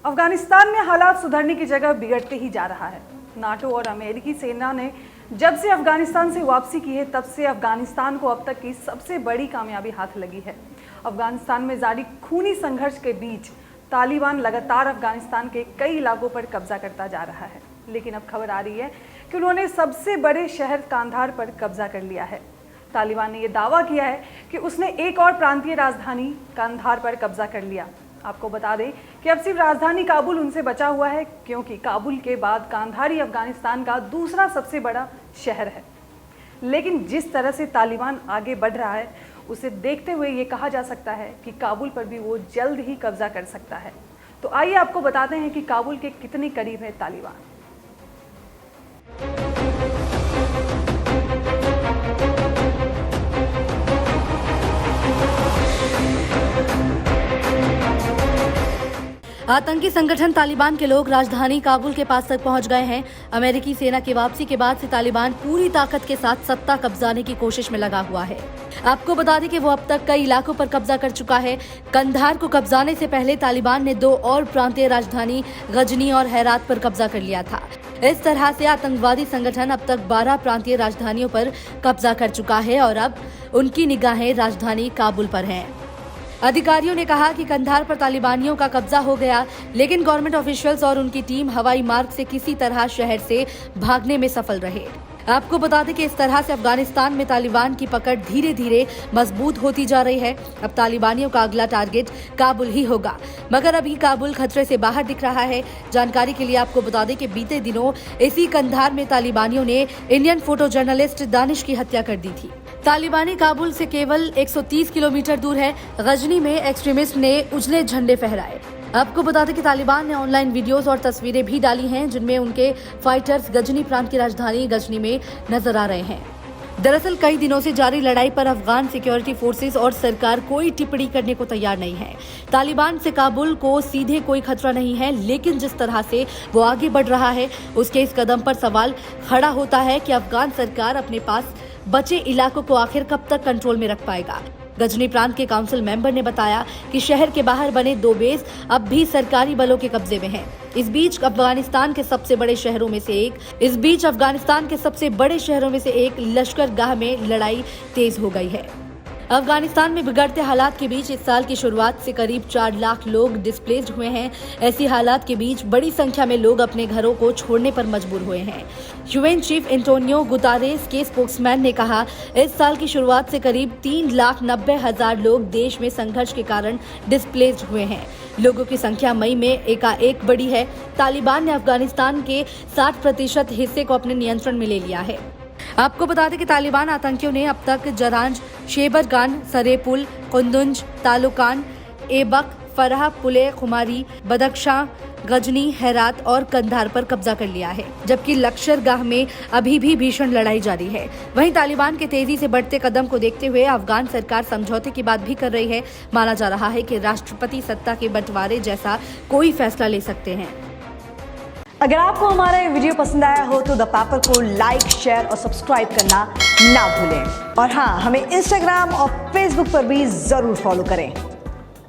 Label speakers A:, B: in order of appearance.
A: अफगानिस्तान में हालात सुधरने की जगह बिगड़ते ही जा रहा है। नाटो और अमेरिकी सेना ने जब से अफगानिस्तान से वापसी की है तब से अफगानिस्तान को अब तक की सबसे बड़ी कामयाबी हाथ लगी है। अफगानिस्तान में जारी खूनी संघर्ष के बीच तालिबान लगातार अफगानिस्तान के कई इलाकों पर कब्जा करता जा रहा है, लेकिन अब खबर आ रही है कि उन्होंने सबसे बड़े शहर कांधार पर कब्जा कर लिया है। तालिबान ने यह दावा किया है कि उसने एक और प्रांतीय राजधानी कांधार पर कब्जा कर लिया। आपको बता दें कि अब सिर्फ राजधानी काबुल उनसे बचा हुआ है, क्योंकि काबुल के बाद कांधार ही अफगानिस्तान का दूसरा सबसे बड़ा शहर है। लेकिन जिस तरह से तालिबान आगे बढ़ रहा है उसे देखते हुए ये कहा जा सकता है कि काबुल पर भी वो जल्द ही कब्जा कर सकता है। तो आइए आपको बताते हैं कि काबुल के कितने करीब है तालिबान।
B: आतंकी संगठन तालिबान के लोग राजधानी काबुल के पास तक पहुंच गए हैं। अमेरिकी सेना की वापसी के बाद से तालिबान पूरी ताकत के साथ सत्ता कब्जाने की कोशिश में लगा हुआ है। आपको बता दें कि वो अब तक कई इलाकों पर कब्जा कर चुका है। कंधार को कब्जाने से पहले तालिबान ने 2 और प्रांतीय राजधानी गजनी और हेरात पर कब्जा कर लिया था। इस तरह से आतंकवादी संगठन अब तक 12 प्रांतीय राजधानियों पर कब्जा कर चुका है और अब उनकी निगाहें राजधानी काबुल पर हैं। अधिकारियों ने कहा कि कंधार पर तालिबानियों का कब्जा हो गया, लेकिन गवर्नमेंट ऑफिशियल्स और उनकी टीम हवाई मार्ग से किसी तरह शहर से भागने में सफल रहे। आपको बता दें कि इस तरह से अफगानिस्तान में तालिबान की पकड़ धीरे धीरे मजबूत होती जा रही है। अब तालिबानियों का अगला टारगेट काबुल ही होगा, मगर अभी काबुल खतरे से बाहर दिख रहा है। जानकारी के लिए आपको बता दें कि बीते दिनों इसी कंधार में तालिबानियों ने इंडियन फोटो जर्नलिस्ट दानिश की हत्या कर दी थी। तालिबानी काबुल से केवल 130 किलोमीटर दूर है। गजनी में एक्सट्रीमिस्ट ने उजले झंडे फहराए। आपको बता दें कि तालिबान ने ऑनलाइन वीडियोस और तस्वीरें भी डाली हैं, जिनमें उनके फाइटर्स गजनी प्रांत की राजधानी गजनी में नजर आ रहे हैं। दरअसल कई दिनों से जारी लड़ाई पर अफगान सिक्योरिटी फोर्सेस और सरकार कोई टिप्पणी करने को तैयार नहीं है। तालिबान से काबुल को सीधे कोई खतरा नहीं है, लेकिन जिस तरह से वो आगे बढ़ रहा है उसके इस कदम पर सवाल खड़ा होता है कि अफगान सरकार अपने पास बचे इलाकों को आखिर कब तक कंट्रोल में रख पाएगा। गजनी प्रांत के काउंसिल मेंबर ने बताया कि शहर के बाहर बने 2 बेस अब भी सरकारी बलों के कब्जे में हैं। इस बीच अफगानिस्तान के सबसे बड़े शहरों में से एक लश्करगाह में लड़ाई तेज हो गई है। अफगानिस्तान में बिगड़ते हालात के बीच इस साल की शुरुआत से करीब 4 लाख लोग डिस्प्लेस्ड हुए हैं। ऐसी हालात के बीच बड़ी संख्या में लोग अपने घरों को छोड़ने पर मजबूर हुए हैं। यूएन चीफ एंटोनियो गुतारेस के स्पोक्समैन ने कहा, इस साल की शुरुआत से करीब 3,90,000 लोग देश में संघर्ष के कारण डिस्प्लेस्ड हुए हैं। लोगों की संख्या मई में एकाएक बढ़ी है। तालिबान ने अफगानिस्तान के 60% हिस्से को अपने नियंत्रण में ले लिया है। आपको बता दें कि तालिबान आतंकियों ने अब तक जरांज, शेबरगान, सरेपुल, कुंदुज, तालुकान, एबक, फरह, पुले, खुमारी, बदख्शां, गजनी, हेरात और कंधार पर कब्जा कर लिया है, जबकि लश्करगाह में अभी भी भीषण लड़ाई जारी है। वहीं तालिबान के तेजी से बढ़ते कदम को देखते हुए अफगान सरकार समझौते की बात भी कर रही है। माना जा रहा है कि राष्ट्रपति सत्ता के बंटवारे जैसा कोई फैसला ले सकते हैं।
C: अगर आपको हमारा ये वीडियो पसंद आया हो तो द पेपर को लाइक, शेयर और सब्सक्राइब करना ना भूलें। और हाँ, हमें इंस्टाग्राम और फेसबुक पर भी जरूर फॉलो करें।